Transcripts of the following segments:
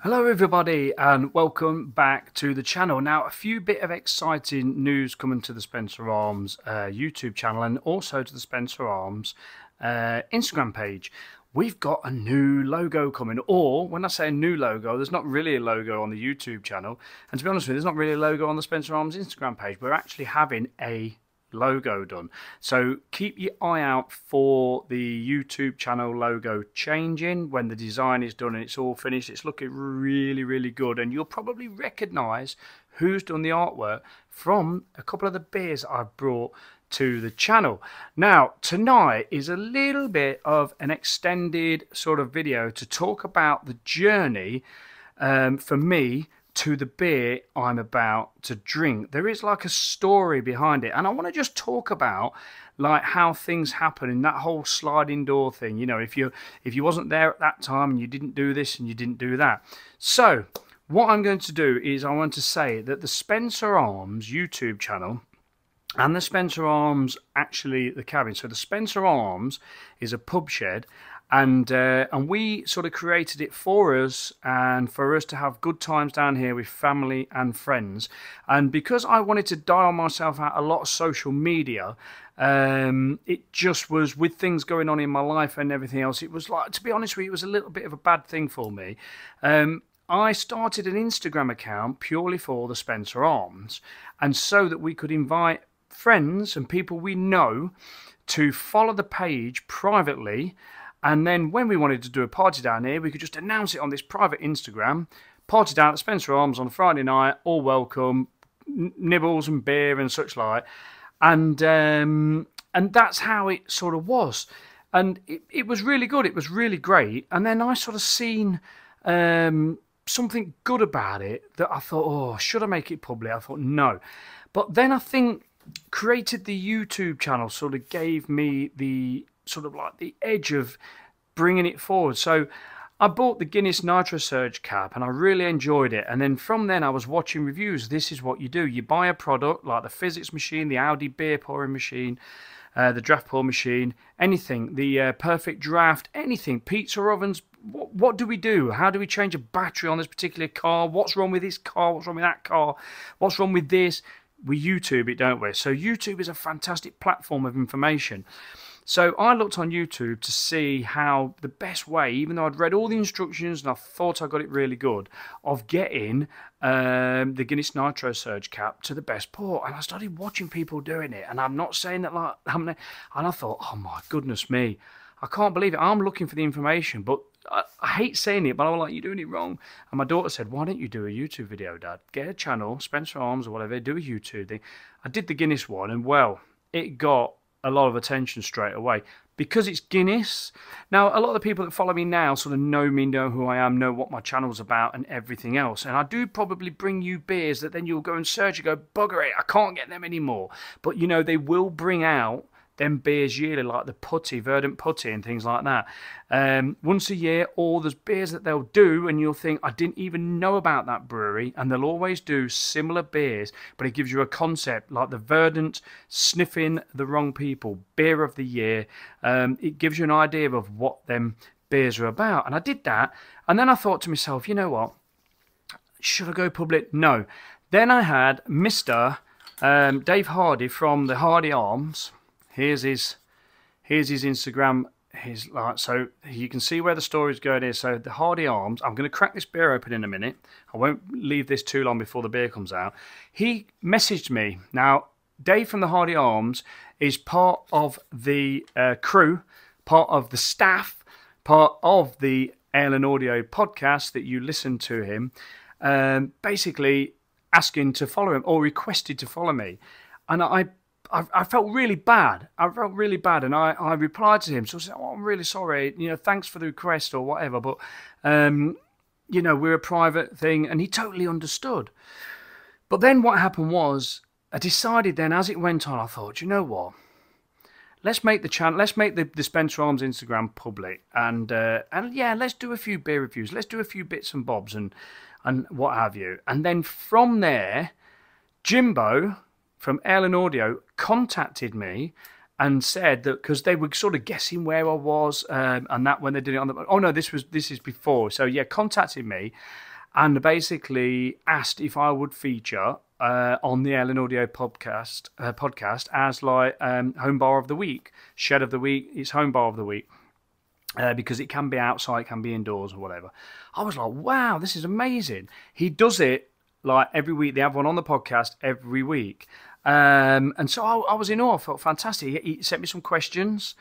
Hello everybody and welcome back to the channel. Now a few bit of exciting news coming to the Spencer Arms YouTube channel and also to the Spencer Arms Instagram page. We've got a new logo coming, or when I say a new logo, there's not really a logo on the YouTube channel, and to be honest with you, there's not really a logo on the Spencer Arms Instagram page. We're actually having a logo done, so keep your eye out for the YouTube channel logo changing when the design is done and it's all finished. It's looking really good, and you'll probably recognize who's done the artwork from a couple of the beers that I've brought to the channel. Now tonight is a little bit of an extended sort of video to talk about the journey for me to the beer I'm about to drink. There is like a story behind it, and I want to just talk about like how things happen in that whole sliding door thing. You know, if you wasn't there at that time and you didn't do this and you didn't do that. So what I'm going to do is I want to say that the Spencer Arms YouTube channel and the Spencer Arms, actually the cabin, so the Spencer Arms is a pub shed, and we sort of created it for us and for us to have good times down here with family and friends. And because I wanted to dial myself out a lot of social media, it just was, with things going on in my life and everything else, it was like, to be honest with you, it was a little bit of a bad thing for me. I started an Instagram account purely for the Spencer Arms, and so that we could invite friends and people we know to follow the page privately, and then when we wanted to do a party down here, we could just announce it on this private Instagram. Party down at Spencer Arms on a Friday night, all welcome, nibbles and beer and such like. And that's how it sort of was. And it was really good. It was really great. And then I sort of seen something good about it that I thought, oh, should I make it public? I thought, no. But then I think created the YouTube channel sort of gave me the sort of like the edge of bringing it forward. So I bought the Guinness Nitro Surge cap and I really enjoyed it. And then from then I was watching reviews. This is what you do. You buy a product like the physics machine, the Audi beer pouring machine, the draft pour machine, anything, the perfect draft, anything, pizza ovens. What do we do? How do we change a battery on this particular car? What's wrong with this car? What's wrong with that car? What's wrong with this? We YouTube it, don't we? So YouTube is a fantastic platform of information. So I looked on YouTube to see how the best way, even though I'd read all the instructions and I thought I got it really good, of getting the Guinness Nitro Surge cap to the best port. And I started watching people doing it. And I'm not saying that like, and I thought, oh my goodness me, I can't believe it. I'm looking for the information, but I hate saying it, but I was like, you're doing it wrong. And my daughter said, why don't you do a YouTube video, Dad? Get a channel, Spencer Arms or whatever, do a YouTube thing. I did the Guinness one, and well, it got a lot of attention straight away because it's Guinness. Now, a lot of the people that follow me now sort of know me, know who I am, know what my channel's about and everything else. And I do probably bring you beers that then you'll go and search and go, bugger it, I can't get them anymore. But, you know, they will bring out them beers yearly, like the putty, Verdant Putty and things like that. Once a year, or there's beers that they'll do and you'll think, I didn't even know about that brewery, and they'll always do similar beers, but it gives you a concept, like the Verdant Sniffing the Wrong People Beer of the Year. It gives you an idea of what them beers are about. And I did that, and then I thought to myself, you know what, should I go public? No. Then I had Mr. Dave Hardy from the Hardy Arms. Here's his Instagram. So you can see where the story's going here. So the Hardy Arms. I'm going to crack this beer open in a minute. I won't leave this too long before the beer comes out. He messaged me. Now, Dave from the Hardy Arms is part of the crew, part of the staff, part of the Ale and Audio podcast that you listen to him, basically asking to follow him or requested to follow me. And I felt really bad. I felt really bad, and I replied to him. So I said, oh, I'm really sorry. You know, thanks for the request or whatever. But, you know, we're a private thing. And he totally understood. But then what happened was, I decided then as it went on, I thought, you know what? Let's make the channel, let's make the Spencer Arms Instagram public. And yeah, let's do a few beer reviews. Let's do a few bits and bobs and what have you. And then from there, Jimbo from Ale and Audio contacted me and said that because they were sort of guessing where I was, and that when they did it on the. Oh no, this is before. So yeah, contacted me, and basically asked if I would feature on the Ellen Audio podcast as like home bar of the week, shed of the week. It's home bar of the week. Because it can be outside, it can be indoors or whatever. I was like, wow, this is amazing. He does it like every week. They have one on the podcast every week. And so I was in awe. I felt fantastic. He sent me some questions.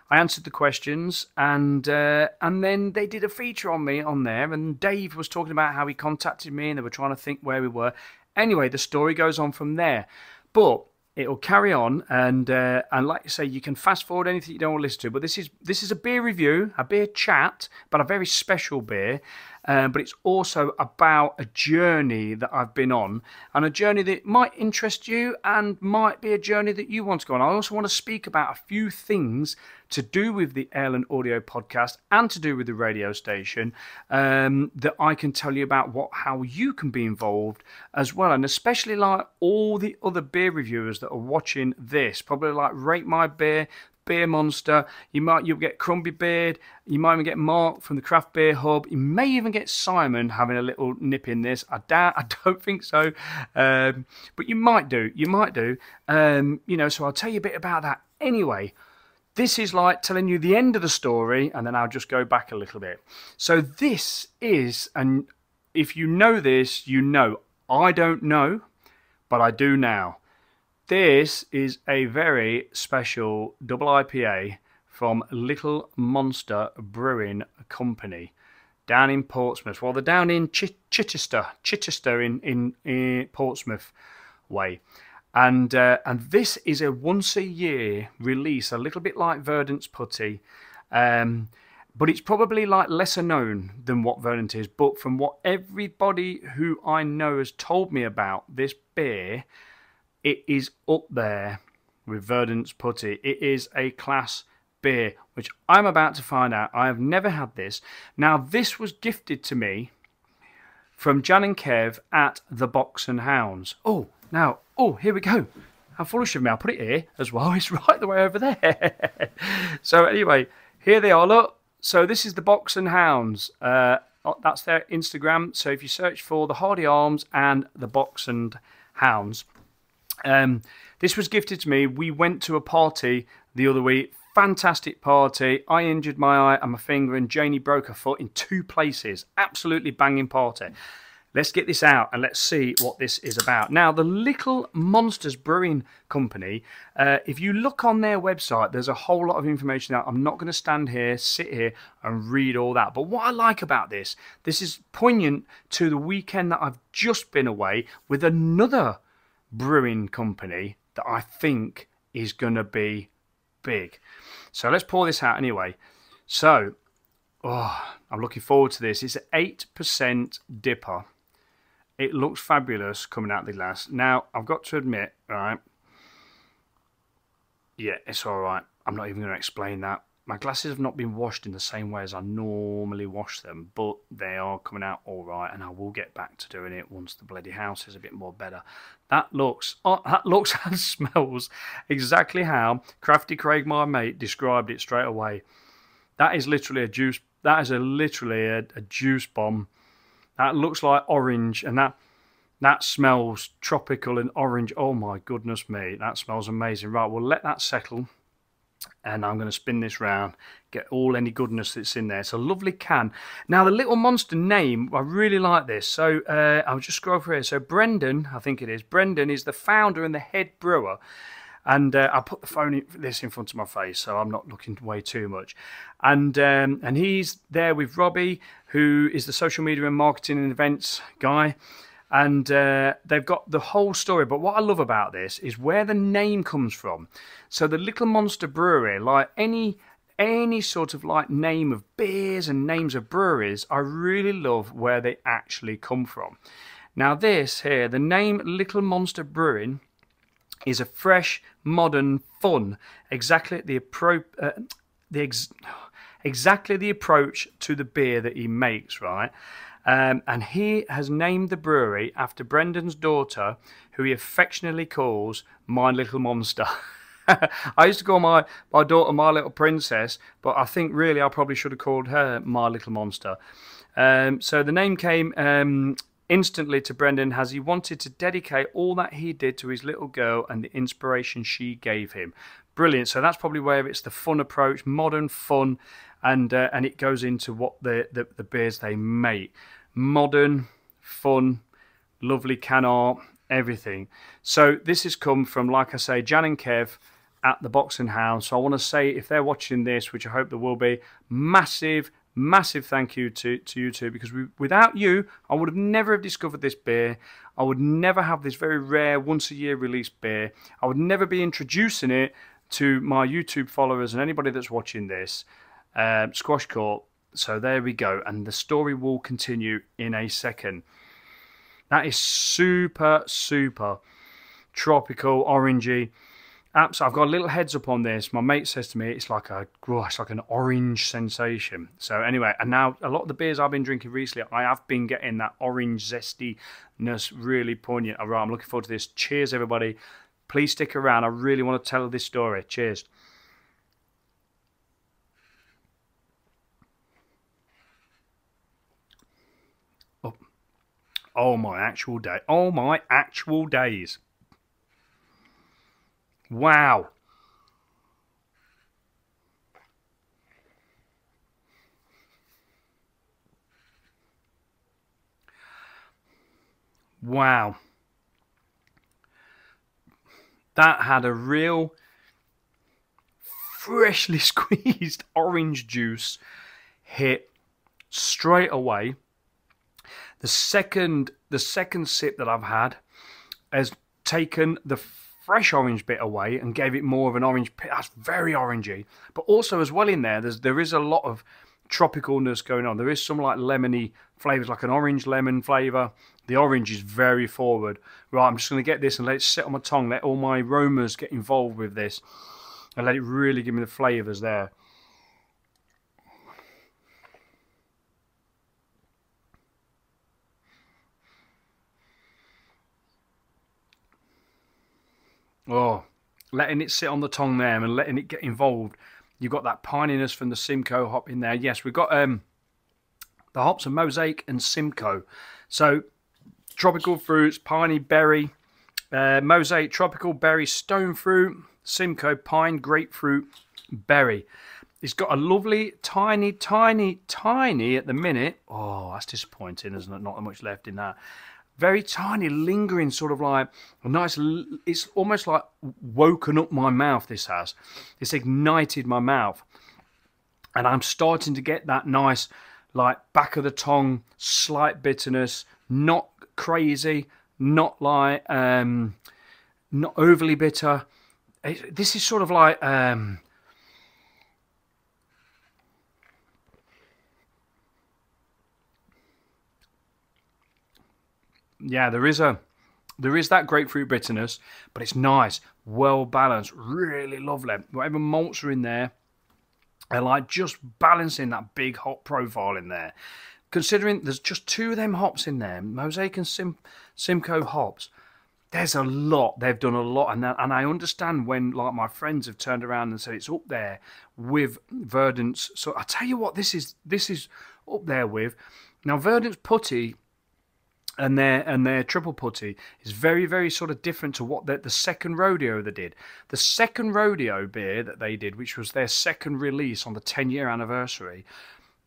I answered the questions, and then they did a feature on me on there. And Dave was talking about how he contacted me, and they were trying to think where we were. Anyway, the story goes on from there. But it'll carry on, and like you say, you can fast forward anything you don't want to listen to. But this is a beer review, a beer chat, but a very special beer. But it's also about a journey that I've been on, and a journey that might interest you and might be a journey that you want to go on. I also want to speak about a few things to do with the Ellen Audio podcast and to do with the radio station that I can tell you about how you can be involved as well. And especially like all the other beer reviewers that are watching this, probably like Rate My Beer, Beer Monster, you'll get Crumbly Beard, you might even get Mark from the Craft Beer Hub, you may even get Simon having a little nip in this. I don't think so, but you might do, so I'll tell you a bit about that. Anyway, this is like telling you the end of the story, and then I'll just go back a little bit. So this is, and if you know this, you know, I don't know, but I do now. This is a very special double IPA from Little Monster Brewing Company down in Portsmouth. Well, they're down in Chichester in Portsmouth way. And this is a once-a-year release, a little bit like Verdant's Putty. But it's probably like lesser known than what Verdant is. But from what everybody who I know has told me about this beer, it is up there with Verdant's Putty. It is a class beer, which I'm about to find out. I have never had this. Now, this was gifted to me from Jan and Kev at the Box and Hounds. Oh, here we go. How foolish of me. I'll put it here as well. It's right the way over there. So anyway, here they are. Look. So this is the Box and Hounds. That's their Instagram. So if you search for the Hardy Arms and the Box and Hounds, this was gifted to me. We went to a party the other week. Fantastic party. I injured my eye and my finger, and Janie broke her foot in 2 places. Absolutely banging party. Let's get this out and let's see what this is about. Now, the Little Monsters Brewing Company, if you look on their website, there's a whole lot of information out. I'm not going to sit here and read all that. But what I like about this is poignant to the weekend that I've just been away with another brewing company that I think is going to be big. So let's pour this out anyway. So, I'm looking forward to this. It's 8% Dipa. It looks fabulous coming out of the glass. Now, I've got to admit, right, yeah, it's all right. I'm not even going to explain that. My glasses have not been washed in the same way as I normally wash them, but they are coming out all right, and I will get back to doing it once the bloody house is a bit more better. That looks and smells exactly how Crafty Craig, my mate, described it straight away. That is literally a juice. That is literally a juice bomb. That looks like orange, and that smells tropical and orange. Oh my goodness me, that smells amazing. Right, we'll let that settle, and I'm going to spin this round, get any goodness that's in there. It's a lovely can. Now, the Little Monster name, I really like this. So I'll just scroll through here. So Brendan, I think it is. Brendan is the founder and the head brewer. And I'll put this in front of my face so I'm not looking way too much. And he's there with Robbie, who is the social media and marketing and events guy. And they've got the whole story. But what I love about this is where the name comes from. So the Little Monster Brewery, like any sort of like name of beers and names of breweries, I really love where they actually come from. Now this here, the name Little Monster Brewing, is a fresh, modern, fun, exactly the approach to the beer that he makes, right? And he has named the brewery after Brendan's daughter, who he affectionately calls My Little Monster. I used to call my daughter My Little Princess, but I think really I probably should have called her My Little Monster. So the name came instantly to Brendan as he wanted to dedicate all that he did to his little girl and the inspiration she gave him. Brilliant. So that's probably where it's the fun approach, modern fun, and it goes into what the beers they make. Modern, fun, lovely can art, everything. So this has come from, like I say, Jan and Kev at the Boxing House. So I want to say, if they're watching this, which I hope there will be, massive thank you to you two, because without you, I would have never have discovered this beer. I would never have this very rare once a year released beer. I would never be introducing it to my YouTube followers and anybody that's watching this. Squash Court. So there we go, and the story will continue in a second. That is super tropical, orangey. I've got a little heads up on this. My mate says to me it's like an orange sensation. So anyway, and now a lot of the beers I've been drinking recently, I have been getting that orange zestiness really poignant. All right, I'm looking forward to this. Cheers, everybody. Please stick around. I really want to tell this story. Cheers. Oh my actual day. Oh my actual days. Wow. Wow. That had a real freshly squeezed orange juice hit straight away. The second sip that I've had has taken the fresh orange bit away and gave it more of an orange. That's very orangey, but also as well in there, there is a lot of tropicalness going on. There is some like lemony flavors, like an orange lemon flavor. The orange is very forward. Right, I'm just going to get this and let it sit on my tongue. Let all my aromas get involved with this, and let it really give me the flavors there. Oh, letting it sit on the tongue there and letting it get involved. You've got that pininess from the Simcoe hop in there. Yes, we've got the hops of Mosaic and Simcoe. So tropical fruits, piney, berry, Mosaic, tropical, berry, stone fruit, Simcoe, pine, grapefruit, berry. It's got a lovely, tiny at the minute. Oh, that's disappointing. There's not that much left in that. Very tiny, lingering, sort of like a nice. It's almost like woken up my mouth. This has. It's ignited my mouth, and I'm starting to get that nice, like back of the tongue, slight bitterness. Not crazy, not like not overly bitter. This is sort of like yeah, there is that grapefruit bitterness, but it's nice, well balanced, really lovely. Whatever malts are in there, they're like just balancing that big hop profile in there. Considering there's just two of them hops in there, Mosaic and Simcoe hops, there's a lot. They've done a lot, and I understand when like my friends have turned around and said it's up there with Verdant's. So I tell you what, this is up there with. Now Verdant's putty and their triple putty is very, very sort of different to what the second rodeo they did. The second rodeo beer that they did, which was their second release on the 10-year anniversary,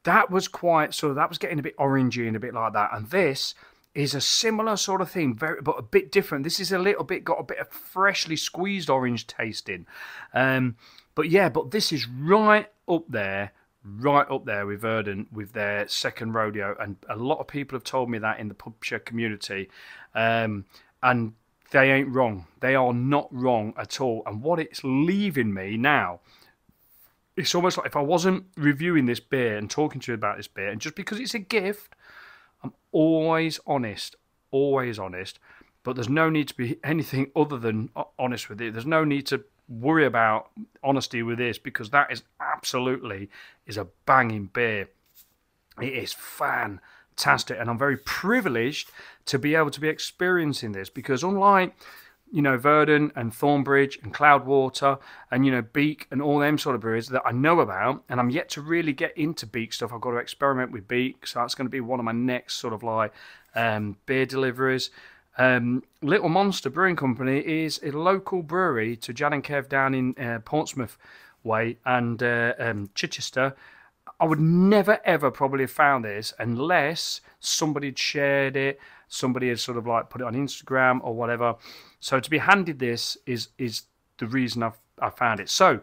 that was quite sort of, that was getting a bit orangey and a bit like that. And this is a similar sort of thing, but a bit different. This is a little bit, got a bit of freshly squeezed orange tasting. But yeah, but this is right up there with Verdant, with their second rodeo, and a lot of people have told me that in the pubshed community, and they ain't wrong. They are not wrong at all. And what it's leaving me now, it's almost like if I wasn't reviewing this beer and talking to you about this beer, and just because it's a gift, I'm always honest, but there's no need to be anything other than honest with it. There's no need to worry about honesty with this, because that is absolutely a banging beer. It is fantastic, and I'm very privileged to be able to be experiencing this, because unlike you know, Verdant and Thornbridge and Cloudwater and, you know, Beak and all them sort of breweries that I know about, and I'm yet to really get into Beak stuff. I've got to experiment with Beak, so that's going to be one of my next sort of like beer deliveries. Little Monster Brewing Company is a local brewery to Jan and Kev down in Portsmouth Way and Chichester. I would never ever probably have found this unless somebody had shared it, somebody had sort of like put it on Instagram or whatever. So to be handed this is the reason I found it. So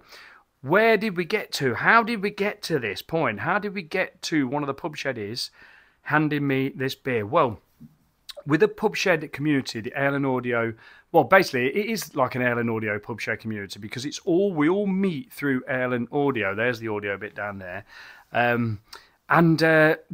where did we get to? How did we get to this point? How did we get to one of the pubshed handing me this beer? Well, with the pubshed community, the Ale and Audio, well, basically it is like an Ale and Audio pubshed community because we all meet through Ale and Audio. There's the audio bit down there. And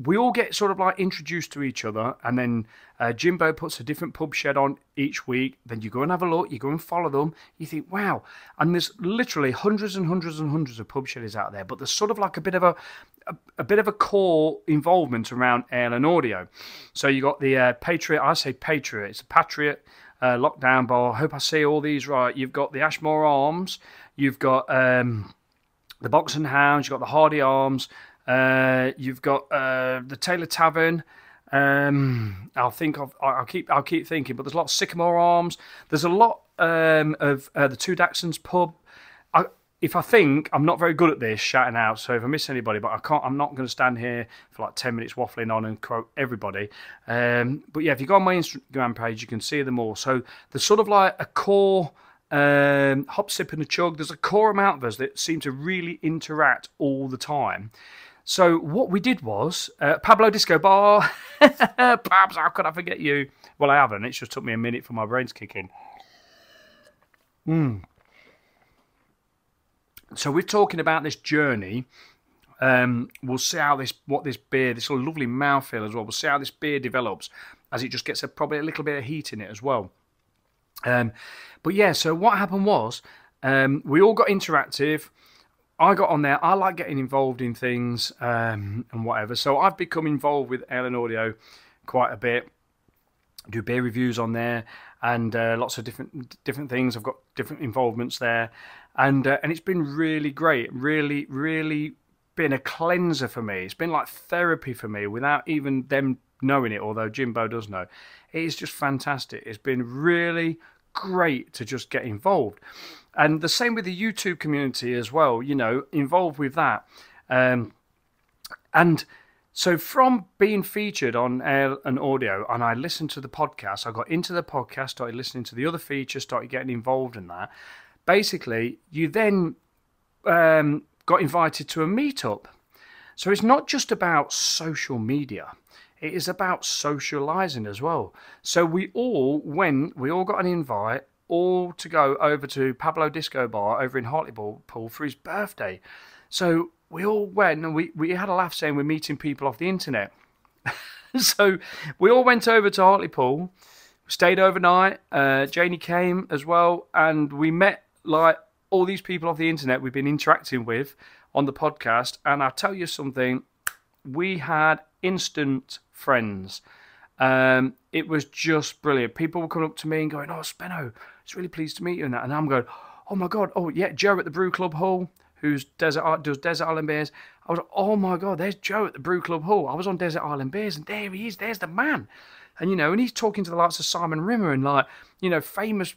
we all get sort of like introduced to each other, and then Jimbo puts a different pubshed on each week. Then you go and have a look, you go and follow them. You think, wow. And there's literally hundreds and hundreds and hundreds of pubsheds out there, but there's sort of like a bit of a core involvement around Ale and Audio. So you got the Patriot. I say Patriot. It's a Patriot lockdown bar. I hope I say all these right. You've got the Ashmore Arms. You've got the Box and Hounds. You've got the Hardy Arms. You've got the Taylor Tavern. I'll keep thinking, but there's a lot of Sycamore Arms. There's a lot of the Two Daxons pub. If I think, I'm not very good at this shouting out, so if I miss anybody, but I'm not going to stand here for like 10 minutes waffling on and quote everybody. But yeah, if you go on my Instagram page, you can see them all. So there's sort of like a core hop, sip and a chug. There's a core amount of us that seem to really interact all the time. So what we did was, Pablo Disco Bar, Pabs, how could I forget you? Well, I haven't. It just took me a minute for my brain to kick in. So we're talking about this journey. We'll see how this beer, this lovely mouthfeel as well, we'll see how this beer develops as it just gets probably a little bit of heat in it as well. But yeah, so what happened was, we all got interactive. I got on there. I like getting involved in things and whatever. So I've become involved with Ale and Audio quite a bit. Do beer reviews on there and lots of different things. I've got different involvements there, and it's been really great. Really, really been a cleanser for me. It's been like therapy for me without even them knowing it. Although Jimbo does know, it is just fantastic. It's been really great to just get involved. And the same with the YouTube community as well, you know, involved with that. And so from being featured on Ale and Audio, and I listened to the podcast, I got into the podcast, started listening to the other features, started getting involved in that. Basically, you then got invited to a meetup. So it's not just about social media. It is about socializing as well. So we all got an invite, all to go over to Pablo Disco Bar over in Hartlepool for his birthday. So we all went and we had a laugh saying we're meeting people off the internet. So we all went over to Hartlepool, stayed overnight. Janie came as well, and we met like all these people off the internet we've been interacting with on the podcast. And I'll tell you something, we had instant friends. It was just brilliant. People were coming up to me and going, "Oh, Spenno, it's really pleased to meet you," and that. And I'm going, "Oh my God, oh yeah, Joe at the Brew Club Hall, who's does Desert Island Beers." I was like, "Oh my God, there's Joe at the Brew Club Hall." I was on Desert Island Beers, and there he is. There's the man, and you know, and he's talking to the likes of Simon Rimmer and like, you know, famous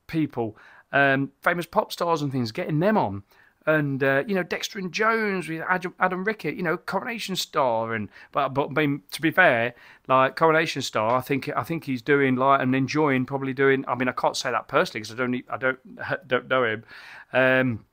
people, famous pop stars and things, getting them on. And you know, Dexter and Jones with Adam Rickett, you know, Coronation Star, and but to be fair, like Coronation Star, I think he's doing like and enjoying, probably doing. I mean, I can't say that personally because I don't know him.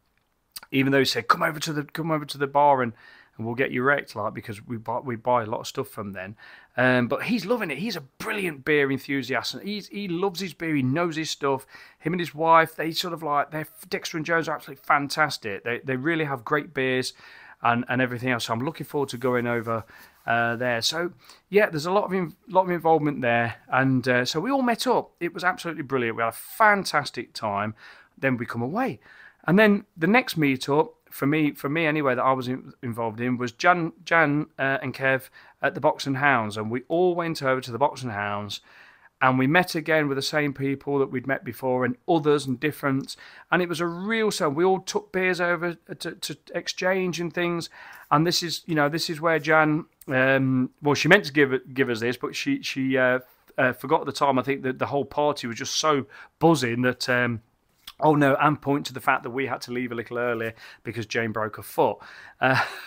Even though he said come over to the bar and we'll get you wrecked, like, because we buy a lot of stuff from then. But he's loving it. He's a brilliant beer enthusiast, and he loves his beer. He knows his stuff. Him and his wife, they sort of like, Dexter and Jones are absolutely fantastic. They really have great beers and everything else. So I'm looking forward to going over there. So yeah, there's a lot of involvement there, and so we all met up. It was absolutely brilliant. We had a fantastic time. Then we come away, and then the next meetup, for me anyway, that I was involved in was Jan and Kev at the Box and Hounds, and we all went over to the Box and Hounds, And we met again with the same people that we'd met before and others and different. And it was a real so we all took beers over to exchange and things. And this is, this is where Jan, well, she meant to give us this, but she forgot at the time. I think that the whole party was just so buzzing that, oh no, and point to the fact that we had to leave a little earlier because Jane broke her foot.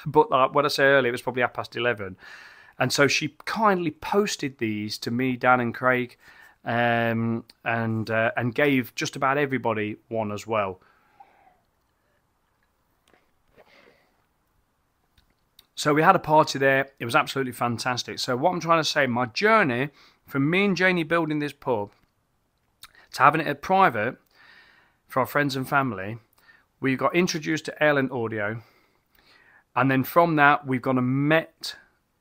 But when I say early, it was probably 11:30. And so she kindly posted these to me, Dan and Craig, and gave just about everybody one as well. So we had a party there. It was absolutely fantastic. So what I'm trying to say, my journey from me and Janie building this pub to having it at private for our friends and family, we got introduced to ale and audio. And then from that, we've gone and met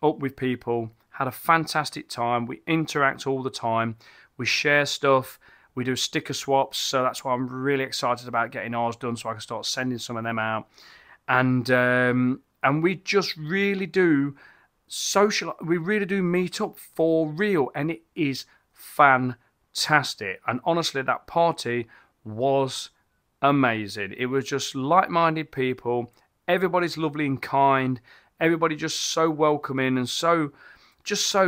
up with people, had a fantastic time. We interact all the time. We share stuff. We do sticker swaps. So that's why I'm really excited about getting ours done so I can start sending some of them out. And we just really do we really do meet up for real. And it is fantastic. And honestly, that party was amazing. It was just like-minded people. Everybody's lovely and kind. Everybody just so welcoming and so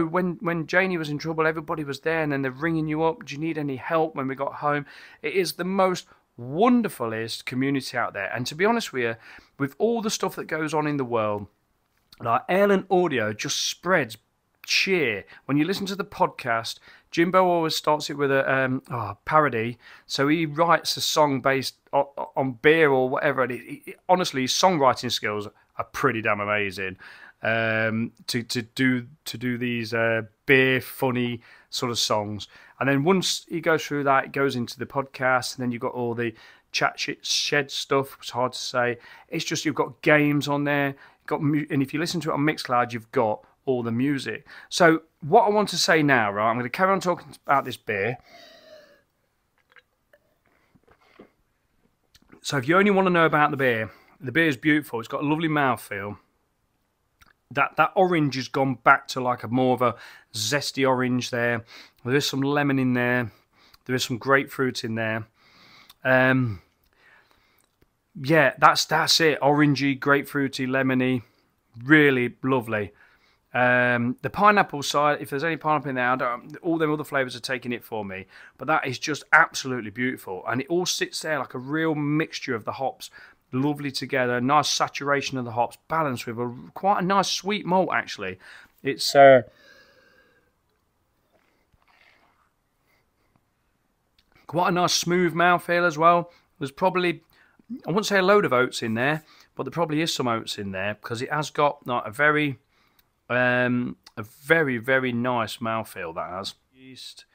when Janie was in trouble, everybody was there, and then they're ringing you up. Do you need any help when we got home? It is the most wonderfulest community out there. And to be honest with you, with all the stuff that goes on in the world, like ale and audio just spreads cheer. When you listen to the podcast, Jimbo always starts it with a parody. So he writes a song based on beer or whatever. And honestly, his songwriting skills are pretty damn amazing. To do these beer funny sort of songs. And then once he goes through that, it goes into the podcast, and then you've got all the chat shed stuff. It's hard to say. It's just you've got games on there. And if you listen to it on Mixcloud, you've got all the music. So what I want to say now, right, I'm going to carry on talking about this beer. So if you only want to know about the beer is beautiful. It's got a lovely mouthfeel. That orange has gone back to like a more of a zesty orange there. There is some lemon in there. There is some grapefruit in there. Yeah, that's it. Orangey, grapefruity, lemony. Really lovely. The pineapple side, if there's any pineapple in there, all them other flavours are taking it for me. But that is just absolutely beautiful. And it all sits there like a real mixture of the hops. Lovely together. Nice saturation of the hops. Balanced with quite a nice sweet malt, actually. It's quite a nice smooth mouthfeel as well. There's probably, I wouldn't say a load of oats in there, but there probably is some oats in there because it has got like a very very nice mouthfeel. That has yeast,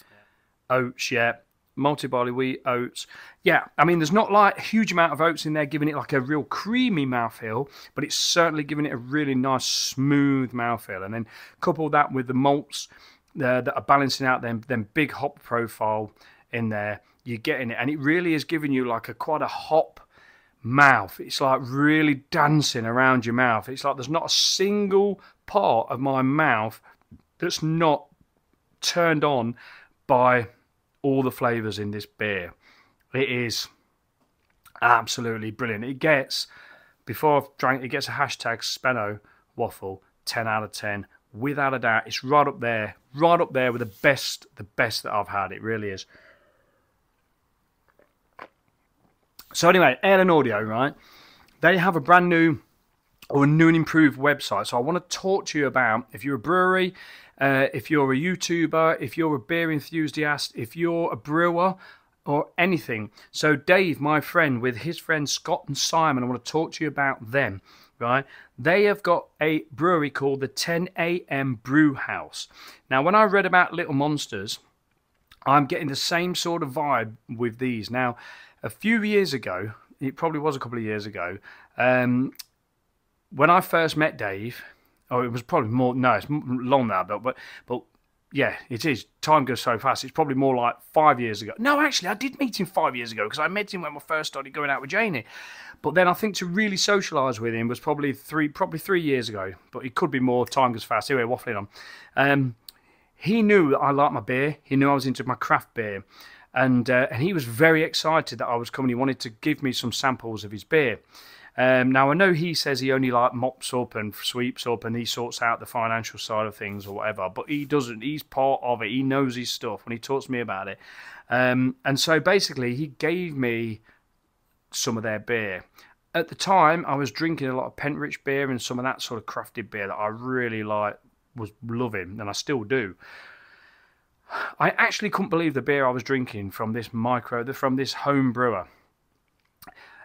oats, yeah, multi barley wheat, oats. Yeah, I mean, there's not like a huge amount of oats in there giving it like a real creamy mouthfeel, but it's certainly giving it a really nice smooth mouthfeel. And then couple that with the malts that are balancing out them big hop profile in there, you're getting it, and it really is giving you like quite a hop mouth. It's like really dancing around your mouth. It's like there's not a single part of my mouth that's not turned on by all the flavours in this beer. It is absolutely brilliant. It gets, before I've drank, it gets a hashtag Spenno waffle 10 out of 10 without a doubt. It's right up there with the best that I've had. It really is. So anyway, Ale and Audio, right? They have a brand new or a new and improved website. So I want to talk to you about, if you're a brewery, if you're a YouTuber, if you're a beer enthusiast, if you're a brewer or anything. So Dave, my friend, with his friends Scott and Simon, I want to talk to you about them, right? They have got a brewery called the 10 AM Brew House. Now, when I read about Little Monsters, I'm getting the same sort of vibe with these. Now, a few years ago, it probably was a couple of years ago, when I first met Dave, it was probably more, no, it's long now, but yeah, it is. Time goes so fast. It's probably more like 5 years ago. No, actually, I did meet him 5 years ago because I met him when I first started going out with Janie. But then I think to really socialise with him was probably 3 years ago. But it could be more. Time goes fast. Anyway, waffling on. he knew I liked my beer. He knew I was into my craft beer. And he was very excited that I was coming. He wanted to give me some samples of his beer. Now, I know he says he only like mops up and sweeps up and he sorts out the financial side of things or whatever, but he doesn't. He's part of it. He knows his stuff when he talks to me about it. And so basically he gave me some of their beer. At the time, I was drinking a lot of Pentrich beer and some of that sort of crafted beer that I really was loving, and I still do. I actually couldn't believe the beer I was drinking from this home brewer.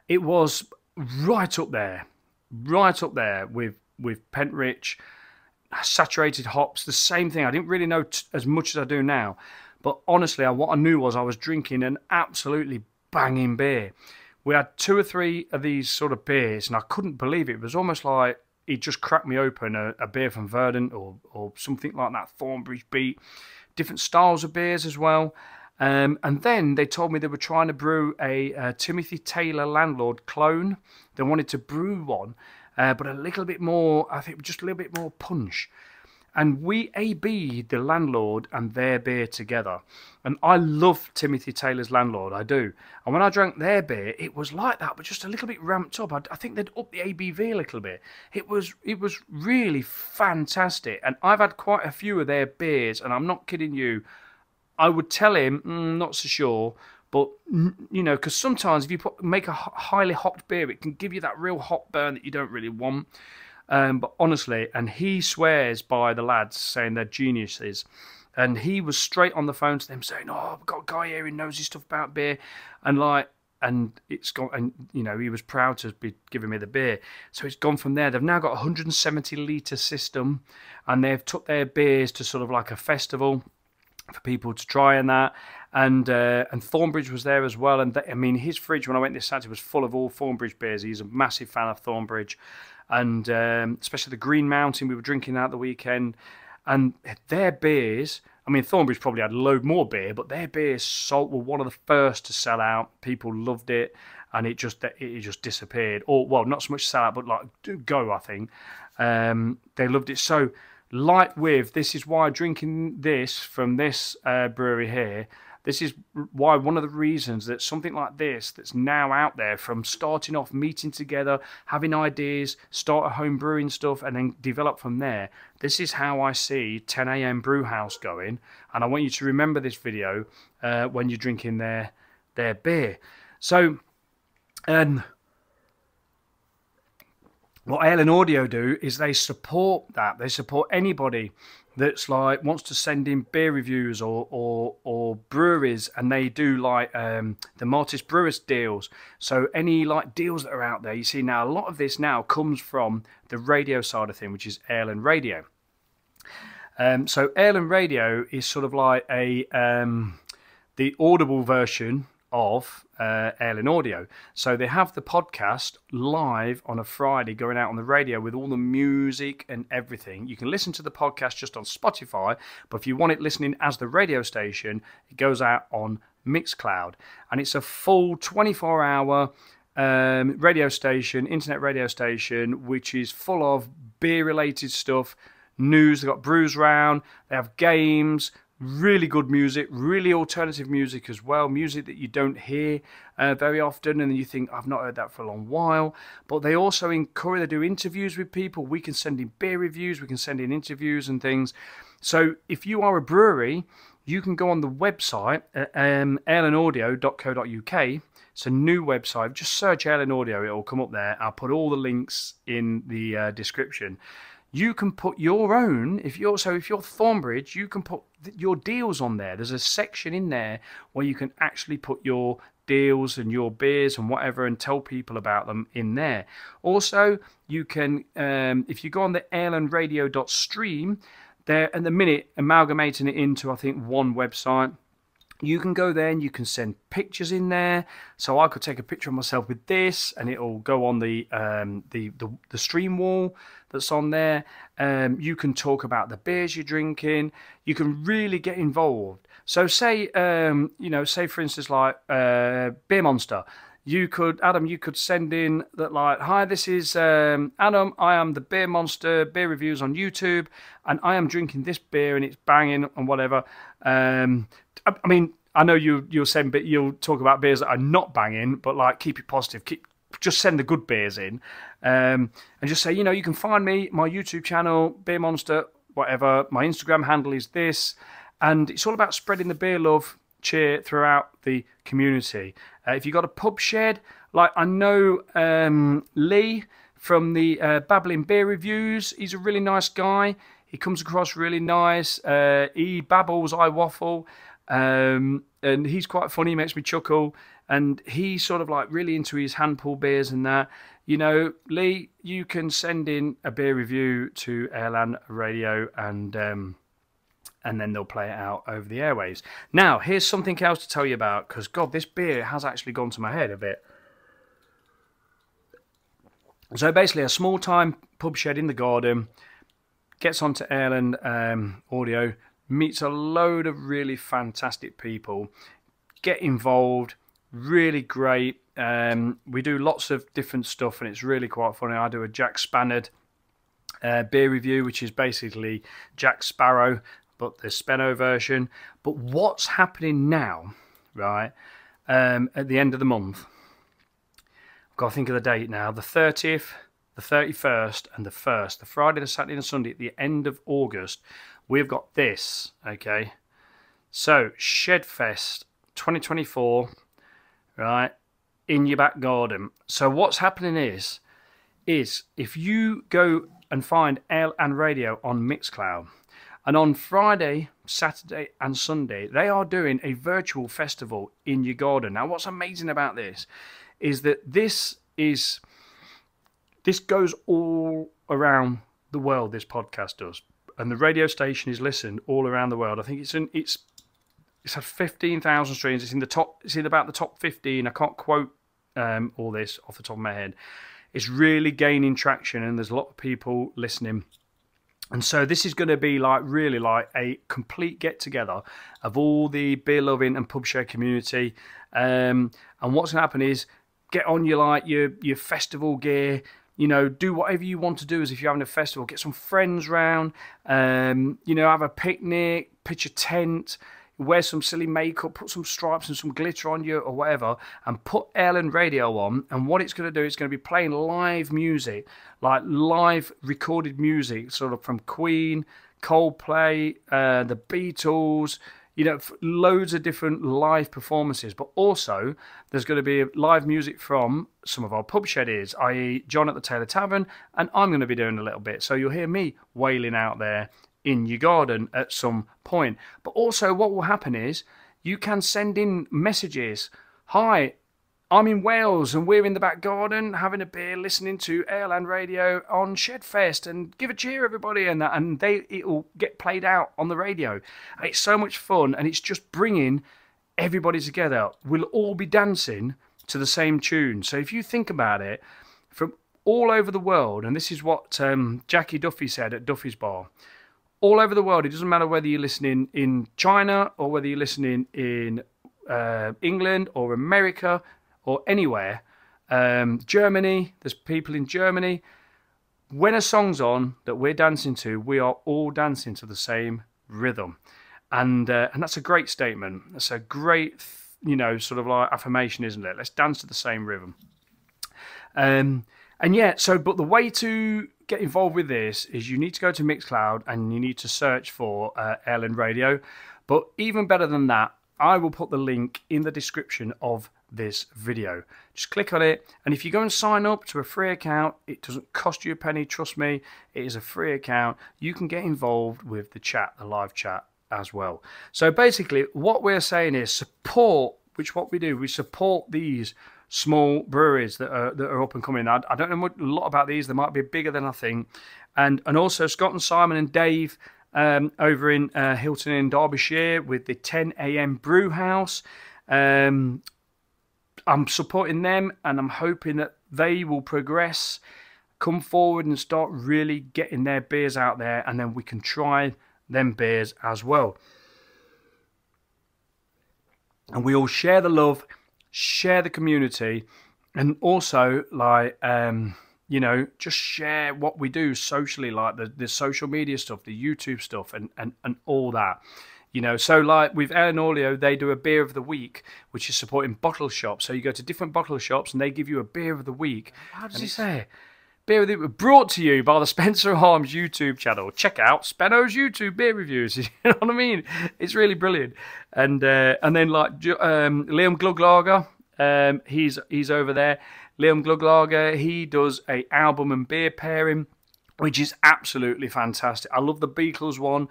It was right up there with Pentrich, saturated hops, the same thing. I didn't really know as much as I do now, but honestly, what I knew was I was drinking an absolutely banging beer. We had 2 or 3 of these sort of beers, and I couldn't believe it. It was almost like he just cracked me open a beer from Verdant or something like that, Thornbridge Beat. Different styles of beers as well. And then they told me they were trying to brew a Timothy Taylor Landlord clone. They wanted to brew one, but a little bit more, I think just a little bit more punch. And we AB'd the Landlord and their beer together. And I love Timothy Taylor's Landlord, I do. And when I drank their beer, it was like that, but just a little bit ramped up. I think they'd up the ABV a little bit. It was really fantastic. And I've had quite a few of their beers, and I'm not kidding you. I would tell him, not so sure, but, you know, because sometimes if you make a highly hopped beer, it can give you that real hop burn that you don't really want. But honestly, and he swears by the lads, saying they're geniuses. And he was straight on the phone to them saying, "Oh, I've got a guy here who knows his stuff about beer." And it's gone, and you know, he was proud to be giving me the beer. So it's gone from there. They've now got a 170-litre system, and they've took their beers to sort of like a festival for people to try and that. And Thornbridge was there as well. And I mean, his fridge, when I went this Saturday, was full of all Thornbridge beers. He's a massive fan of Thornbridge. And especially the Green Mountain we were drinking out the weekend. And their beers, I mean, Thornbridge probably had a load more beer, but their beers were one of the first to sell out. People loved it, and it just disappeared. Or, well, not so much sell out, but like go, I think. They loved it. So, this is why drinking this from this brewery here, this is why one of the reasons that something like this that's now out there, from starting off meeting together, having ideas, start a home brewing stuff, and then develop from there. This is how I see 10 AM Brewhouse going, and I want you to remember this video when you're drinking their beer. So, what Ale and Audio do is they support that. They support anybody that's like wants to send in beer reviews or breweries, and they do like the Martis Brewers deals. So any like deals that are out there, you see now a lot of this now comes from the radio side of thing, which is Ale and Radio. So Ale and Radio is sort of like the audible version of Ale and Audio. So they have the podcast live on a Friday going out on the radio with all the music and everything. You can listen to the podcast just on Spotify, but if you want it listening as the radio station, it goes out on Mixcloud. And it's a full 24-hour radio station, internet radio station, which is full of beer-related stuff, news. They've got brews round, they have games, really good music, really alternative music as well, music that you don't hear very often, and you think, I've not heard that for a long while. But they also encourage, they do interviews with people. We can send in beer reviews, we can send in interviews and things. So if you are a brewery, you can go on the website, aleandaudio.co.uk. It's a new website. Just search Ale and Audio, it'll come up there. I'll put all the links in the description. You can put your own, if you're Thornbridge, you can put your deals on there. There's a section in there where you can actually put your deals and your beers and whatever and tell people about them in there. Also, you can, if you go on the aleandradio.stream, there at the minute, amalgamating it into, I think, one website. You can go there and you can send pictures in there. So I could take a picture of myself with this, and it'll go on the stream wall that's on there. You can talk about the beers you're drinking. You can really get involved. So say, say for instance, like Beer Monster. Adam, you could send in that like, hi, this is Adam. I am the Beer Monster Beer Reviews on YouTube, and I am drinking this beer and it's banging and whatever. I mean, I know you'll send, but you'll talk about beers that are not banging, but like keep it positive. Just send the good beers in, and just say, you can find me, my YouTube channel, Beer Monster, whatever. My Instagram handle is this, and it's all about spreading the beer love cheer throughout the community. If you've got a pubshed, like I know Lee from the Babbling Beer Reviews, he's a really nice guy. He comes across really nice. He babbles, I waffle, and he's quite funny. He makes me chuckle, and he's sort of like really into his hand pull beers and that. Lee, you can send in a beer review to Airland Radio, and then they'll play it out over the airwaves. Now, here's something else to tell you about, because, God, this beer has actually gone to my head a bit. So, basically, a small-time pub shed in the garden, gets onto Airland Audio, meets a load of really fantastic people, get involved, really great. We do lots of different stuff, and it's really quite funny. I do a Jack Spannard beer review, which is basically Jack Sparrow, but the Spenno version. But what's happening now, right, at the end of the month, I've got to think of the date now, the 30th, the 31st, and the 1st, the Friday, the Saturday, and the Sunday, at the end of August, we've got this, okay? So, Shedfest 2024, right, in your back garden. So what's happening is if you go and find Ale and Radio on Mixcloud, and on Friday, Saturday, and Sunday, they are doing a virtual festival in your garden. Now, what's amazing about this is that this goes all around the world. This podcast does, and the radio station is listened all around the world. I think it's had 15,000 streams. It's in about the top 15. I can't quote all this off the top of my head. It's really gaining traction, and there's a lot of people listening. And so this is going to be really like a complete get-together of all the beer-loving and pub share community. And what's going to happen is get on your festival gear, do whatever you want to do as if you're having a festival. Get some friends round, have a picnic, pitch a tent, wear some silly makeup, put some stripes and some glitter on you or whatever, and put Airland Radio on. And what it's going to do, it's going to be playing live music, like live recorded music, sort of from Queen, Coldplay, the Beatles, loads of different live performances. But also, there's going to be live music from some of our pub sheddies, i.e. John at the Taylor Tavern, and I'm going to be doing a little bit. So you'll hear me wailing out there in your garden at some point. But also what will happen is you can send in messages. Hi, I'm in Wales and we're in the back garden having a beer listening to Airland Radio on Shedfest, and give a cheer everybody, and that, and it'll get played out on the radio. And it's so much fun, and it's just bringing everybody together. We'll all be dancing to the same tune. So if you think about it, from all over the world, and this is what Jackie Duffy said at Duffy's Bar, all over the world, it doesn't matter whether you're listening in China or whether you're listening in England or America or anywhere, Germany, there's people in Germany. When a song's on that we're dancing to, we are all dancing to the same rhythm. And that's a great statement. That's a great, sort of like affirmation, isn't it? Let's dance to the same rhythm. But the way to get involved with this is you need to go to Mixcloud and you need to search for Airland Radio. But even better than that, I will put the link in the description of this video. Just click on it, and if you go and sign up to a free account, it doesn't cost you a penny, trust me, it is a free account. You can get involved with the chat, the live chat as well. So basically what we're saying is support, which what we do, we support these small breweries that are up and coming. I don't know a lot about these. They might be bigger than I think. And also Scott and Simon and Dave over in Hilton in Derbyshire with the 10 a.m. brew house. I'm supporting them, and I'm hoping that they will progress, come forward and start really getting their beers out there, and then we can try them beers as well. And we all share the love share the community, and also like you know, just share what we do socially, like the social media stuff, the YouTube stuff, and all that. You know, so like with Jan Audio, they do a beer of the week, which is supporting bottle shops. So you go to different bottle shops and they give you a beer of the week. How does he say? Beer of the week, brought to you by the Spencer Arms YouTube channel. Check out Spenno's YouTube beer reviews. You know what I mean? It's really brilliant. And then like Liam Gluglager, he's over there. Liam Gluglager, he does a album and beer pairing, which is absolutely fantastic. I love the Beatles one.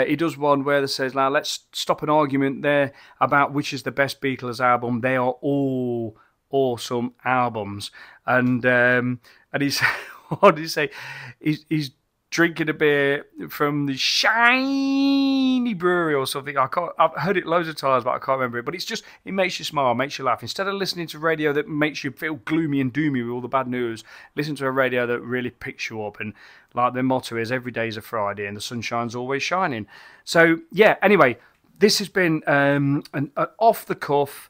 He does one where it says, now let's stop an argument there about which is the best Beatles album. They are all awesome albums. And he's, what did he say? He's drinking a beer from the Shiny Brewery or something. I've heard it loads of times, but I can't remember it. But it makes you smile, makes you laugh. Instead of listening to radio that makes you feel gloomy and doomy with all the bad news, listen to a radio that really picks you up. And like their motto is, every day is a Friday and the sunshine's always shining. So yeah, anyway, this has been an off-the-cuff,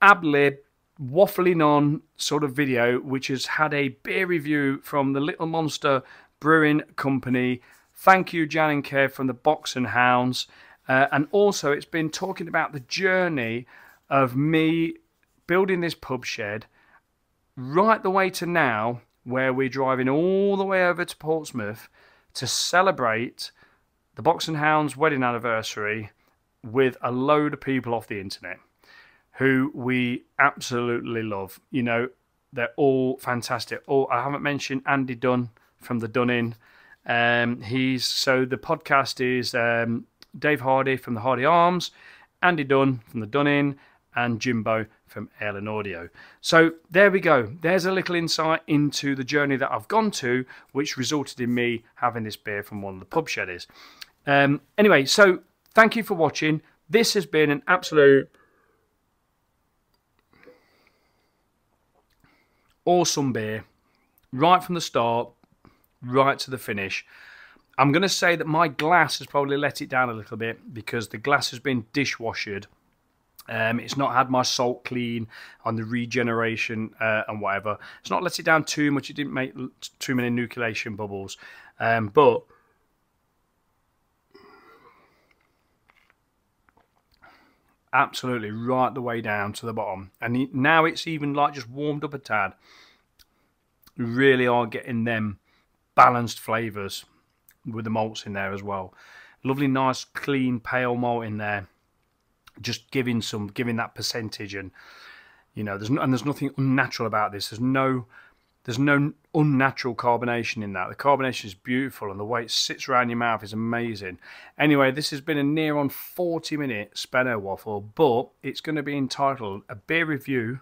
ab-lib, waffling on sort of video, which has had a beer review from the Little Monster Brewing Company. Thank you, Jan and Kev from the Box and Hounds. And also, it's been talking about the journey of me building this pub shed right the way to now, where we're driving all the way over to Portsmouth to celebrate the Box and Hounds wedding anniversary with a load of people off the internet who we absolutely love. You know, they're all fantastic. Oh, I haven't mentioned Andy Dunn from the Dunning. So the podcast is Dave Hardy from the Hardy Arms, Andy Dunn from the Dunning, and Jimbo from Jan and Audio. So there we go. There's a little insight into the journey that I've gone to, which resulted in me having this beer from one of the pub sheddies. Anyway, so thank you for watching. This has been an absolute awesome beer, right from the start, right to the finish. I'm going to say that my glass has probably let it down a little bit because the glass has been dishwashed. It's not had my salt clean on the regeneration and whatever. It's not let it down too much. It didn't make too many nucleation bubbles. But absolutely right the way down to the bottom. And now it's even like just warmed up a tad. You really are getting them balanced flavours with the malts in there as well. Lovely, nice, clean, pale malt in there. Just giving that percentage, and you know, there's nothing unnatural about this. There's no unnatural carbonation in that. The carbonation is beautiful, and the way it sits around your mouth is amazing. Anyway, this has been a near on 40-minute Spenno waffle, but it's going to be entitled A Beer Review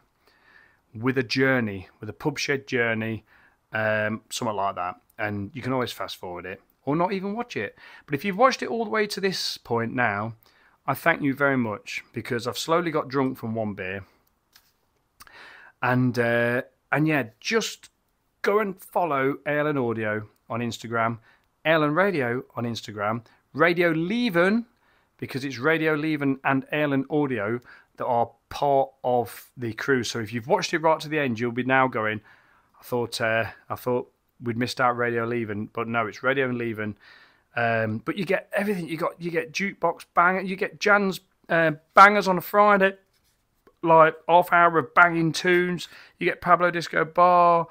with a Journey, with a pub shed journey, something like that. And you can always fast forward it or not even watch it. But if you've watched it all the way to this point now, I thank you very much, because I've slowly got drunk from one beer. And yeah, just go and follow Jan and Audio on Instagram, Jan and Radio on Instagram, Radio Leven, because it's Radio Leven and Jan and Audio that are part of the crew. So if you've watched it right to the end, you'll be now going, I thought we'd missed out Radio Leven, but no, it's Radio Leven. But you get everything. You get jukebox banger. You get Jan's bangers on a Friday, like half hour of banging tunes. You get Pablo Disco Bar.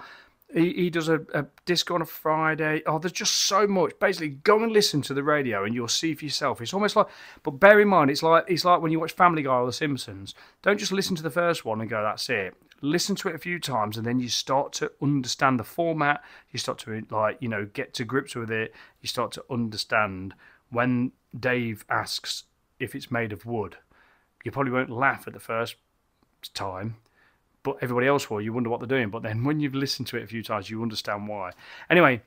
He does a disco on a Friday. Oh, there's just so much. Basically, go and listen to the radio, and you'll see for yourself. It's almost like, but bear in mind, it's like when you watch Family Guy or The Simpsons. Don't just listen to the first one and go, that's it. Listen to it a few times, and then you start to understand the format. You start to, like, you know, get to grips with it. You start to understand when Dave asks if it's made of wood. You probably won't laugh at the first time, but everybody else will. You wonder what they're doing. But then when you've listened to it a few times, you understand why. Anyway,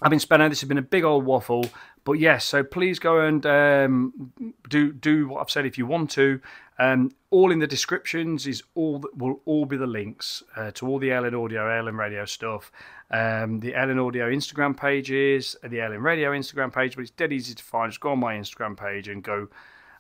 I've been Spenno. This has been a big old waffle. But yes, so please go and do what I've said if you want to. All in the descriptions will all be the links to all the Jan and Audio, Jan and Radio stuff. The Jan and Audio Instagram pages, the Jan and Radio Instagram page, but it's dead easy to find. Just go on my Instagram page and go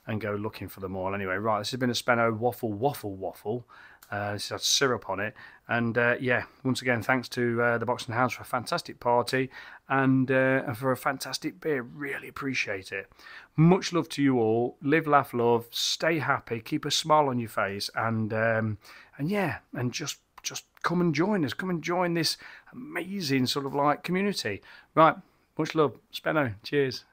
and go looking for them all. Anyway, right, this has been a Spenno waffle. This has syrup on it, and yeah, once again, thanks to the Boxing House for a fantastic party and for a fantastic beer. Really appreciate it. Much love to you all. Live, laugh, love. Stay happy. Keep a smile on your face, and yeah, and just come and join us. Come and join this amazing sort of like community. Right, much love, Spenno. Cheers.